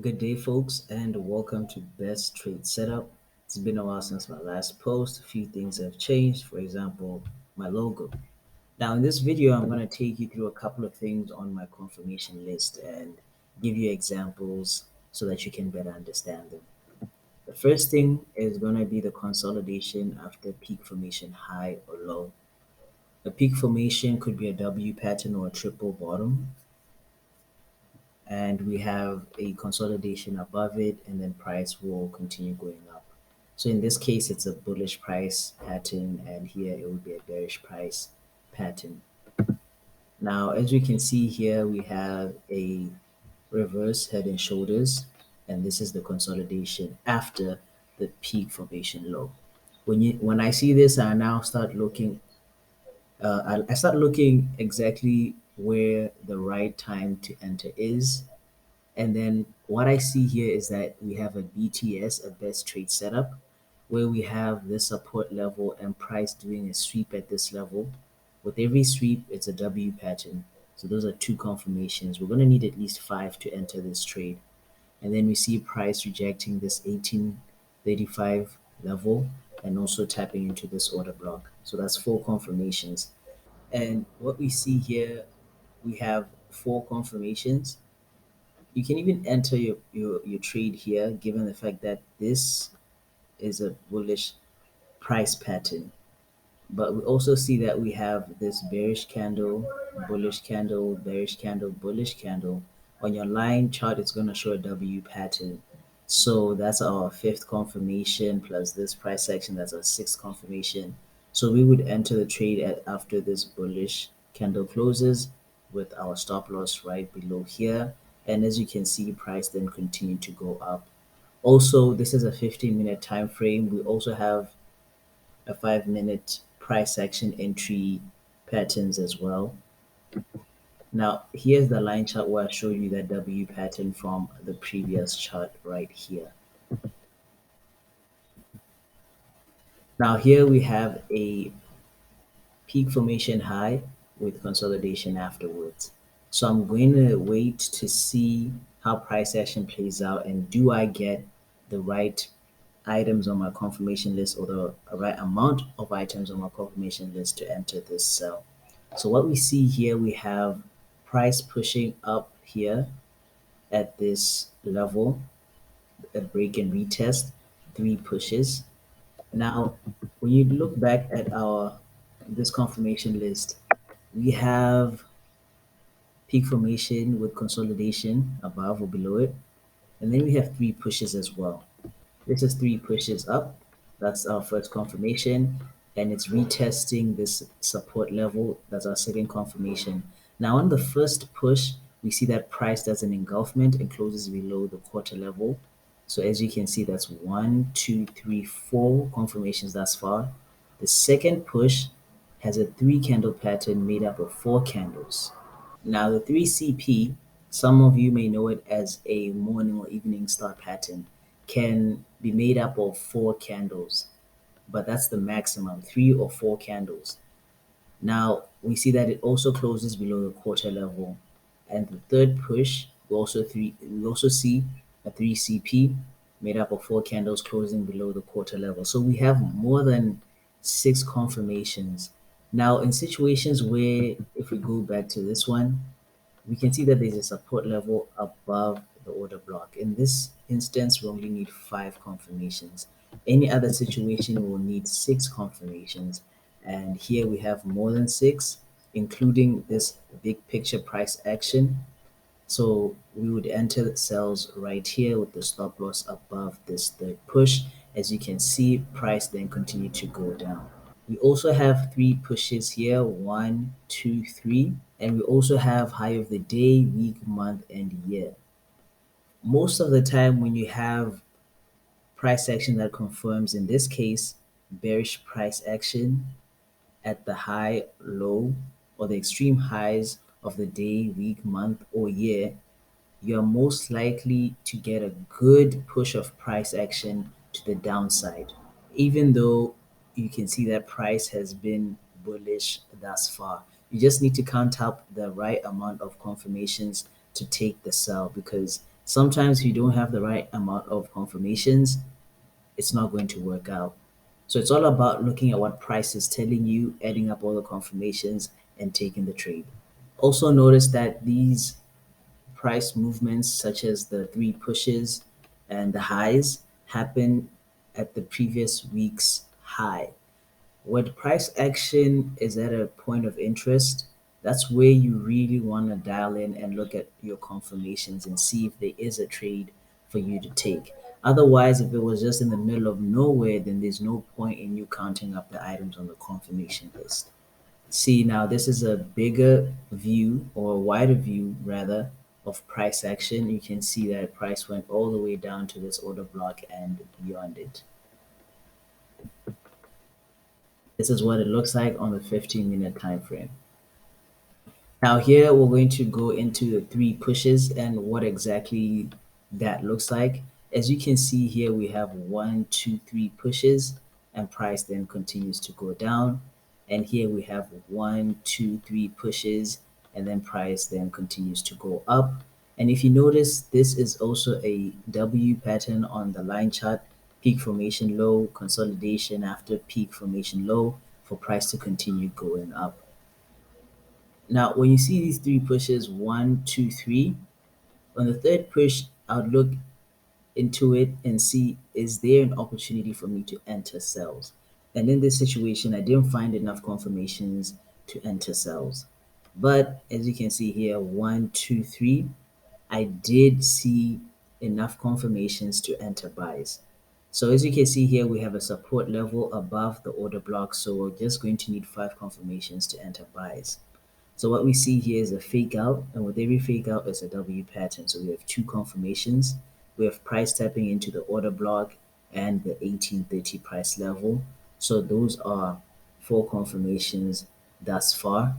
Good day, folks, and welcome to Best Trade Setup. It's been a while since my last post. A few things have changed. For example, my logo. Now, in this video, I'm going to take you through a couple of things on my confirmation list and give you examples so that you can better understand them. The first thing is going to be the consolidation after peak formation high or low. A peak formation could be a W pattern or a triple bottom, and we have a consolidation above it, and then price will continue going up. So in this case, it's a bullish price pattern, and here it would be a bearish price pattern. Now, as we can see here, we have a reverse head and shoulders, and this is the consolidation after the peak formation low. When I see this, I now start looking. I start looking exactly where the right time to enter is. And then what I see here is that we have a BTS, a best trade setup, where we have this support level and price doing a sweep at this level. With every sweep, it's a W pattern. So those are two confirmations. We're going to need at least five to enter this trade. And then we see price rejecting this 1835 level and also tapping into this order block. So that's four confirmations. And what we see here, we have four confirmations. You can even enter your trade here given the fact that this is a bullish price pattern. But we also see that we have this bearish candle, bullish candle, bearish candle, bullish candle. On your line chart, it's going to show a W pattern. So that's our fifth confirmation plus this price action. That's our sixth confirmation. So we would enter the trade after this bullish candle closes with our stop loss right below here. And as you can see, price then continue to go up. Also, this is a 15-minute time frame. We also have a 5-minute price action entry patterns as well. Now, here's the line chart where I show you that W pattern from the previous chart right here. Now, here we have a peak formation high with consolidation afterwards. So I'm going to wait to see how price action plays out and do I get the right items on my confirmation list or the right amount of items on my confirmation list to enter this sell. So what we see here, we have price pushing up here at this level, a break and retest, three pushes. Now, when you look back at our this confirmation list, we have peak formation with consolidation above or below it, and then we have three pushes as well. This is three pushes up. That's our first confirmation, and it's retesting this support level. That's our second confirmation. Now, on the first push, we see that price does an engulfment and closes below the quarter level. So as you can see, that's one, two, three, four confirmations thus far. The second push has a three candle pattern made up of four candles. Now, the 3CP, some of you may know it as a morning or evening star pattern, can be made up of four candles, but that's the maximum, three or four candles. Now, we see that it also closes below the quarter level. And the third push, we also see a 3CP made up of four candles closing below the quarter level. So we have more than six confirmations. Now, in situations where, if we go back to this one, we can see that there's a support level above the order block. In this instance, we only need five confirmations. Any other situation, we will need six confirmations. And here we have more than six, including this big picture price action. So we would enter the cells right here with the stop loss above this third push. As you can see, price then continue to go down. We also have three pushes here, one, two, three, and we also have high of the day, week, month, and year. Most of the time, when you have price action that confirms, in this case, bearish price action at the high, low, or the extreme highs of the day, week, month, or year, you're most likely to get a good push of price action to the downside, even though you can see that price has been bullish thus far. You just need to count up the right amount of confirmations to take the sell because Sometimes if you don't have the right amount of confirmations, it's not going to work out. So it's all about looking at what price is telling you, adding up all the confirmations, and taking the trade. Also notice that these price movements, such as the three pushes and the highs, happen at the previous week's high. When price action is at a point of interest, that's where you really want to dial in and look at your confirmations and see if there is a trade for you to take. Otherwise, if it was just in the middle of nowhere, then there's no point in you counting up the items on the confirmation list. See, now this is a bigger view or a wider view rather of price action. You can see that price went all the way down to this order block and beyond it. This is what it looks like on the 15-minute time frame. Now here we're going to go into the three pushes and what exactly that looks like. As you can see here, we have one, two, three pushes and price then continues to go down. And here we have one, two, three pushes and then price then continues to go up. And if you notice, this is also a W pattern on the line chart, peak formation low, consolidation after peak formation low for price to continue going up. Now, when you see these three pushes, one, two, three, on the third push, I would look into it and see is there an opportunity for me to enter cells? And in this situation, I didn't find enough confirmations to enter cells. But as you can see here, one, two, three, I did see enough confirmations to enter buys. So as you can see here, we have a support level above the order block. So we're just going to need five confirmations to enter buys. So what we see here is a fake out, and with every fake out is a W pattern. So we have two confirmations. We have price tapping into the order block and the 1830 price level. So those are four confirmations thus far.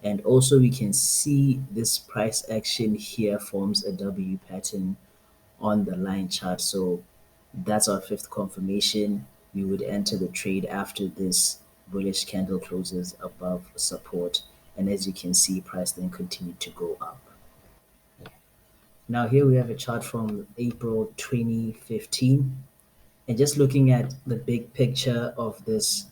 And also we can see this price action here forms a W pattern on the line chart. So that's our fifth confirmation. We would enter the trade after this bullish candle closes above support. And as you can see, price then continued to go up. Now here we have a chart from April 2015. And just looking at the big picture of this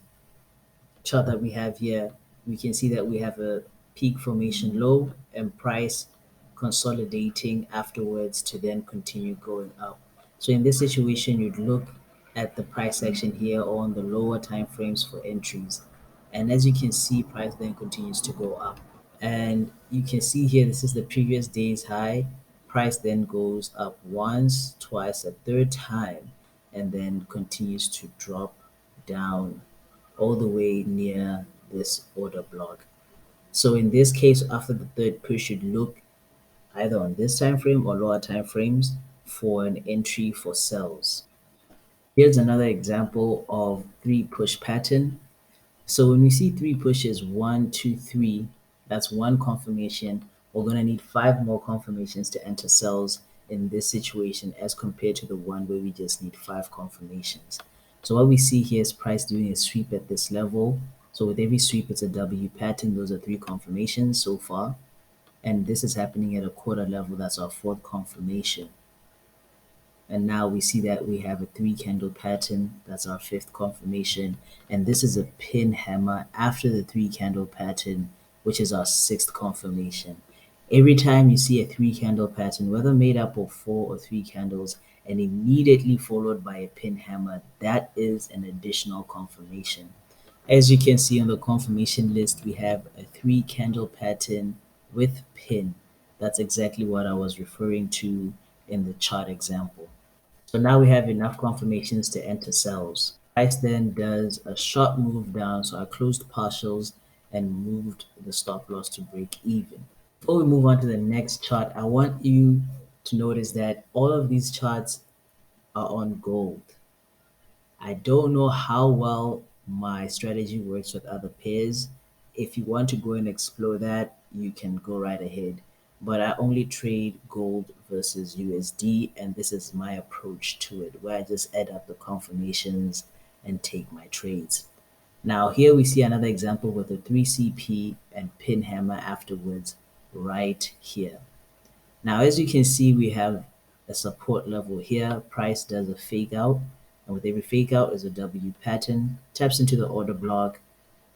chart that we have here, we can see that we have a peak formation low and price consolidating afterwards to then continue going up. So in this situation, you'd look at the price action here on the lower time frames for entries. And as you can see, price then continues to go up. And you can see here, this is the previous day's high. Price then goes up once, twice, a third time, and then continues to drop down all the way near this order block. So in this case, after the third push, you'd look either on this time frame or lower time frames for an entry for sells. Here's another example of three push pattern. So when we see three pushes, one, two, three, that's one confirmation. We're gonna need five more confirmations to enter cells in this situation as compared to the one where we just need five confirmations. So what we see here is price doing a sweep at this level. So with every sweep, it's a W pattern. Those are three confirmations so far. And this is happening at a quarter level. That's our fourth confirmation. And now we see that we have a three candle pattern. That's our fifth confirmation. And this is a pin hammer after the three candle pattern, which is our sixth confirmation. Every time you see a three candle pattern, whether made up of four or three candles, and immediately followed by a pin hammer, that is an additional confirmation. As you can see on the confirmation list, we have a three candle pattern with pin. That's exactly what I was referring to in the chart example. So now we have enough confirmations to enter cells. Price then does a sharp move down, so I closed partials and moved the stop loss to break even. Before we move on to the next chart, I want you to notice that all of these charts are on gold. I don't know how well my strategy works with other pairs. If you want to go and explore that, you can go right ahead. But I only trade gold versus USD, and this is my approach to it, where I just add up the confirmations and take my trades. Now, here we see another example with a 3CP and pin hammer afterwards, right here. Now, as you can see, we have a support level here. Price does a fake out, and with every fake out is a W pattern, taps into the order block,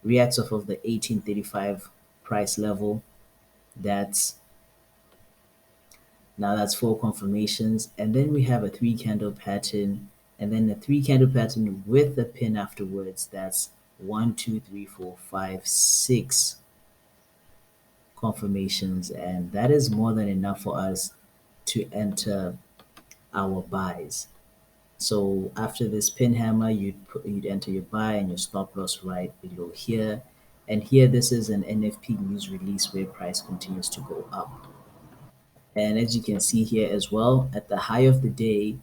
reacts off of the 1835 price level. That's Now that's four confirmations. And then we have a three candle pattern, and then a three candle pattern with a pin afterwards. That's one, two, three, four, five, six confirmations. And that is more than enough for us to enter our buys. So after this pin hammer, you'd enter your buy and your stop loss right below here. And here, this is an NFP news release where price continues to go up. And as you can see here as well, at the high of the day,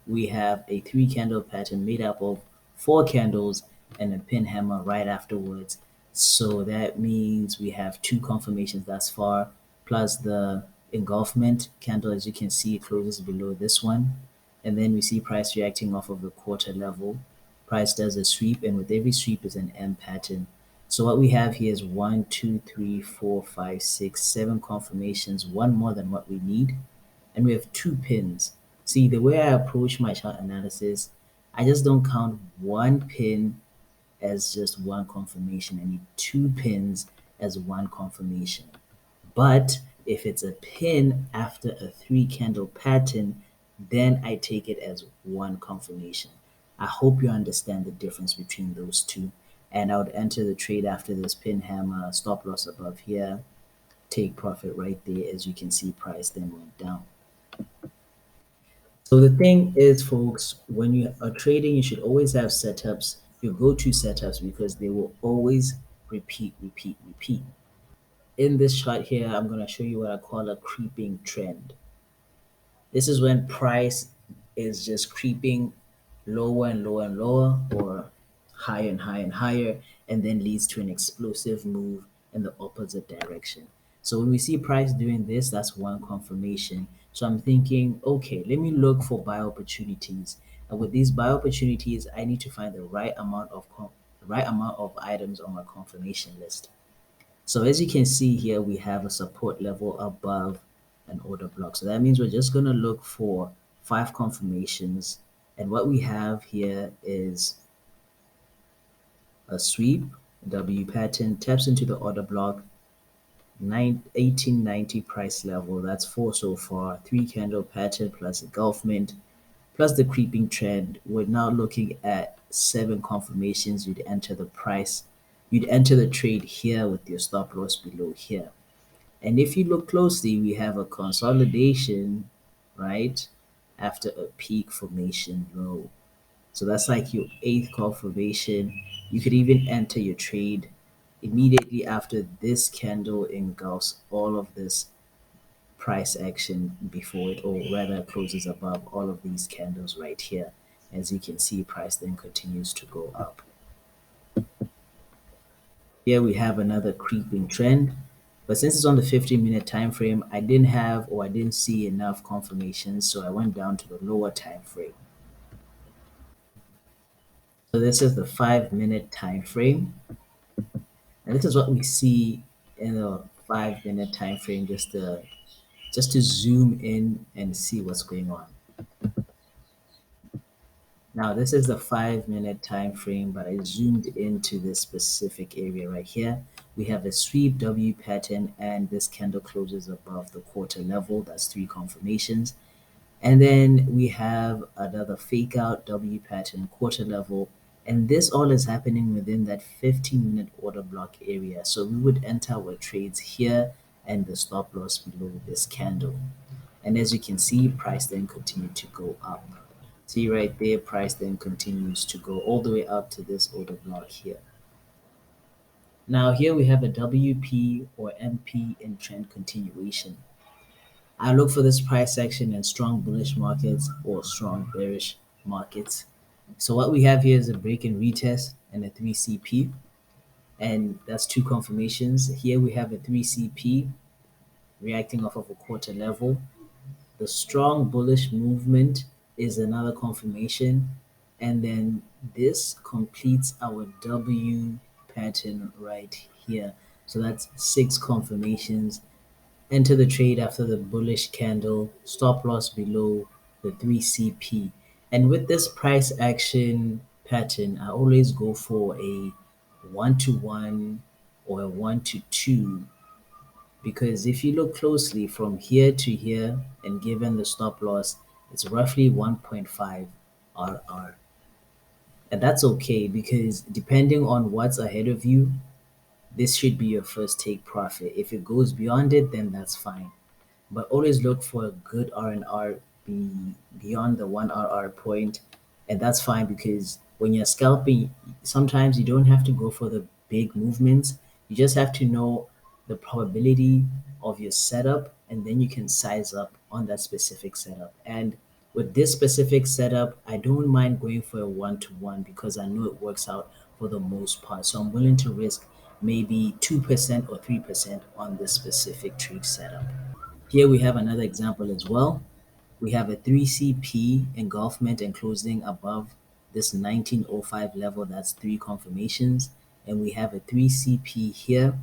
we have a three candle pattern made up of four candles and a pin hammer right afterwards. So that means we have two confirmations thus far, plus the engulfment candle. As you can see, it closes below this one. And then we see price reacting off of the quarter level. Price does a sweep, and with every sweep is an M pattern. So what we have here is one, two, three, four, five, six, seven confirmations, one more than what we need. And we have two pins. See, the way I approach my chart analysis, I just don't count one pin as just one confirmation. I need two pins as one confirmation. But if it's a pin after a three candle pattern, then I take it as one confirmation. I hope you understand the difference between those two. And I would enter the trade after this pin hammer, stop loss above here, take profit right there. As you can see, price then went down. So the thing is, folks, when you are trading, you should always have setups, your go-to setups, because they will always repeat, repeat, repeat. In this chart here, I'm going to show you what I call a creeping trend. This is when price is just creeping lower and lower and lower, or higher and higher and higher, and then leads to an explosive move in the opposite direction. So when we see price doing this, that's one confirmation. So I'm thinking, okay, let me look for buy opportunities. And with these buy opportunities, I need to find the right amount of items on my confirmation list. So as you can see here, we have a support level above an order block. So that means we're just going to look for five confirmations. And what we have here is a sweep, W pattern, taps into the order block, 1890 price level. That's four so far. Three candle pattern plus engulfment plus the creeping trend. We're now looking at seven confirmations. You'd enter the trade here with your stop loss below here. And if you look closely, we have a consolidation, right, after a peak formation low. So that's like your eighth confirmation. You could even enter your trade immediately after this candle engulfs all of this price action before it, or rather closes above all of these candles right here. As you can see, price then continues to go up. Here we have another creeping trend, but since it's on the 15-minute time frame, I didn't see enough confirmations, so I went down to the lower time frame. So this is the 5-minute time frame, and this is what we see in the 5-minute time frame, just to zoom in and see what's going on. Now this is the 5-minute time frame, but I zoomed into this specific area right here. We have a sweep W pattern, and this candle closes above the quarter level. That's three confirmations. And then we have another fake out W pattern, quarter level, and this all is happening within that 15-minute order block area. So we would enter our trades here and the stop loss below this candle. And as you can see, price then continued to go up. See right there, price then continues to go all the way up to this order block here. Now here we have a WP or MP in trend continuation. I look for this price action in strong bullish markets or strong bearish markets. So what we have here is a break and retest and a 3CP, and that's two confirmations. Here we have a 3CP reacting off of a quarter level. The strong bullish movement is another confirmation, and then this completes our W pattern right here. So that's six confirmations. Enter the trade after the bullish candle, stop loss below the 3CP. And with this price action pattern, I always go for a 1 to 1 or a 1 to 2, because if you look closely from here to here and given the stop loss, it's roughly 1.5 RR. And that's okay because depending on what's ahead of you, this should be your first take profit. If it goes beyond it, then that's fine. But always look for a good R&R beyond the 1 RR point, and that's fine because when you're scalping, sometimes you don't have to go for the big movements. You just have to know the probability of your setup, and then you can size up on that specific setup. And with this specific setup, I don't mind going for a 1 to 1 because I know it works out for the most part. So I'm willing to risk maybe 2% or 3% on this specific trade setup. Here we have another example as well. We have a 3CP engulfment and closing above this 1905 level. That's three confirmations. And we have a 3CP here,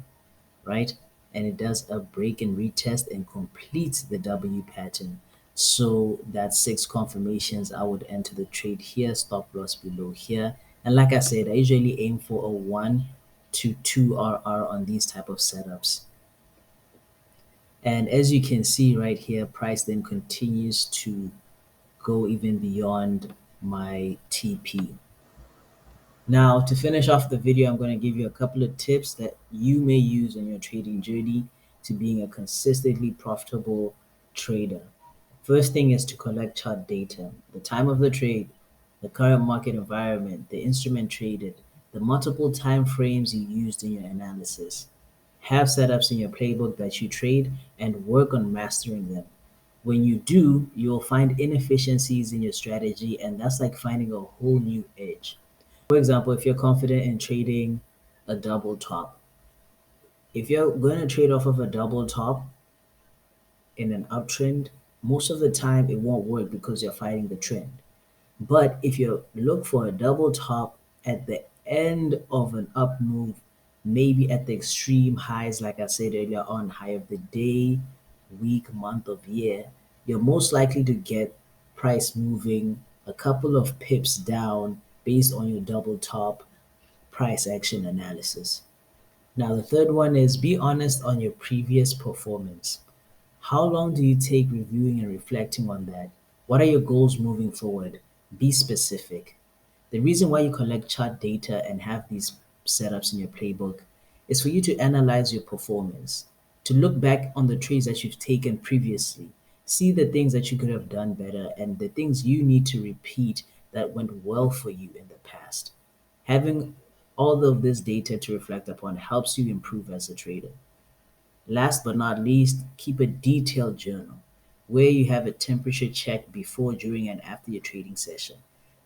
right? And it does a break and retest and completes the W pattern. So that's six confirmations. I would enter the trade here, stop loss below here. And like I said, I usually aim for a 1 to 2 RR on these type of setups. And as you can see right here, price then continues to go even beyond my TP. Now, to finish off the video, I'm going to give you a couple of tips that you may use on your trading journey to being a consistently profitable trader. First thing is to collect chart data, the time of the trade, the current market environment, the instrument traded, the multiple time frames you used in your analysis. Have setups in your playbook that you trade and work on mastering them. When you do, you'll find inefficiencies in your strategy, and that's like finding a whole new edge. For example, if you're confident in trading a double top, if you're going to trade off of a double top in an uptrend, most of the time it won't work because you're fighting the trend. But if you look for a double top at the end of an up move, maybe at the extreme highs, like I said earlier on, high of the day, week, month of year, you're most likely to get price moving a couple of pips down based on your double top price action analysis. Now, the third one is be honest on your previous performance. How long do you take reviewing and reflecting on that? What are your goals moving forward? Be specific. The reason why you collect chart data and have these setups in your playbook is for you to analyze your performance, to look back on the trades that you've taken previously, see the things that you could have done better and the things you need to repeat that went well for you in the past. Having all of this data to reflect upon helps you improve as a trader. Last but not least, keep a detailed journal where you have a temperature check before, during, and after your trading session.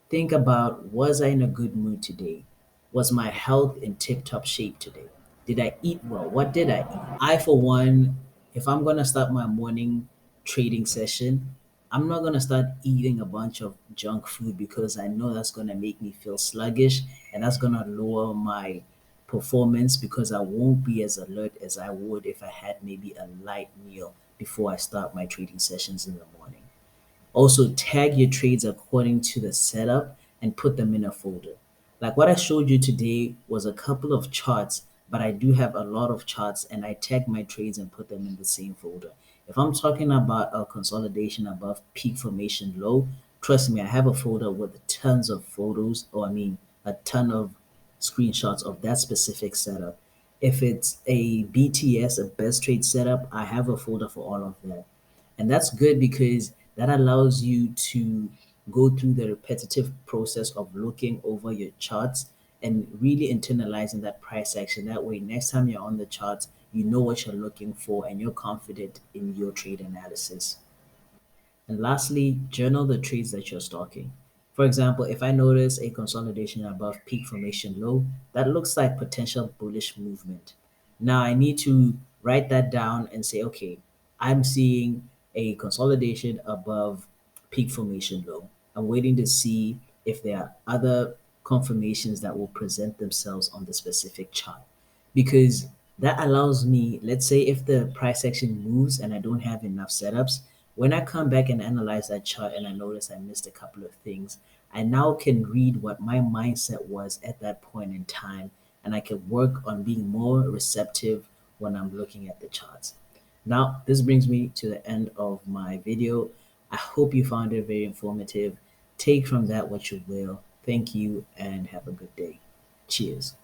Think about, was I in a good mood today? Was my health in tip top shape today? Did I eat well? What did I eat? I, for one, if I'm going to start my morning trading session, I'm not going to start eating a bunch of junk food because I know that's going to make me feel sluggish and that's going to lower my performance because I won't be as alert as I would if I had maybe a light meal before I start my trading sessions in the morning. Also, tag your trades according to the setup and put them in a folder. Like what I showed you today was a couple of charts, but I do have a lot of charts and I tag my trades and put them in the same folder. If I'm talking about a consolidation above peak formation low, trust me, I have a folder with tons of photos, or I mean, a ton of screenshots of that specific setup. If it's a BTS, a best trade setup, I have a folder for all of that. And that's good because that allows you to go through the repetitive process of looking over your charts and really internalizing that price action. That way, next time you're on the charts, you know what you're looking for and you're confident in your trade analysis. And lastly, journal the trades that you're stalking. For example, if I notice a consolidation above peak formation low, that looks like potential bullish movement. Now I need to write that down and say, okay, I'm seeing a consolidation above peak formation low. I'm waiting to see if there are other confirmations that will present themselves on the specific chart, because that allows me, let's say if the price action moves and I don't have enough setups, When I come back and analyze that chart and I notice I missed a couple of things, I now can read what my mindset was at that point in time, and I can work on being more receptive when I'm looking at the charts. Now, this brings me to the end of my video. I hope you found it very informative. Take from that what you will. Thank you and have a good day. Cheers.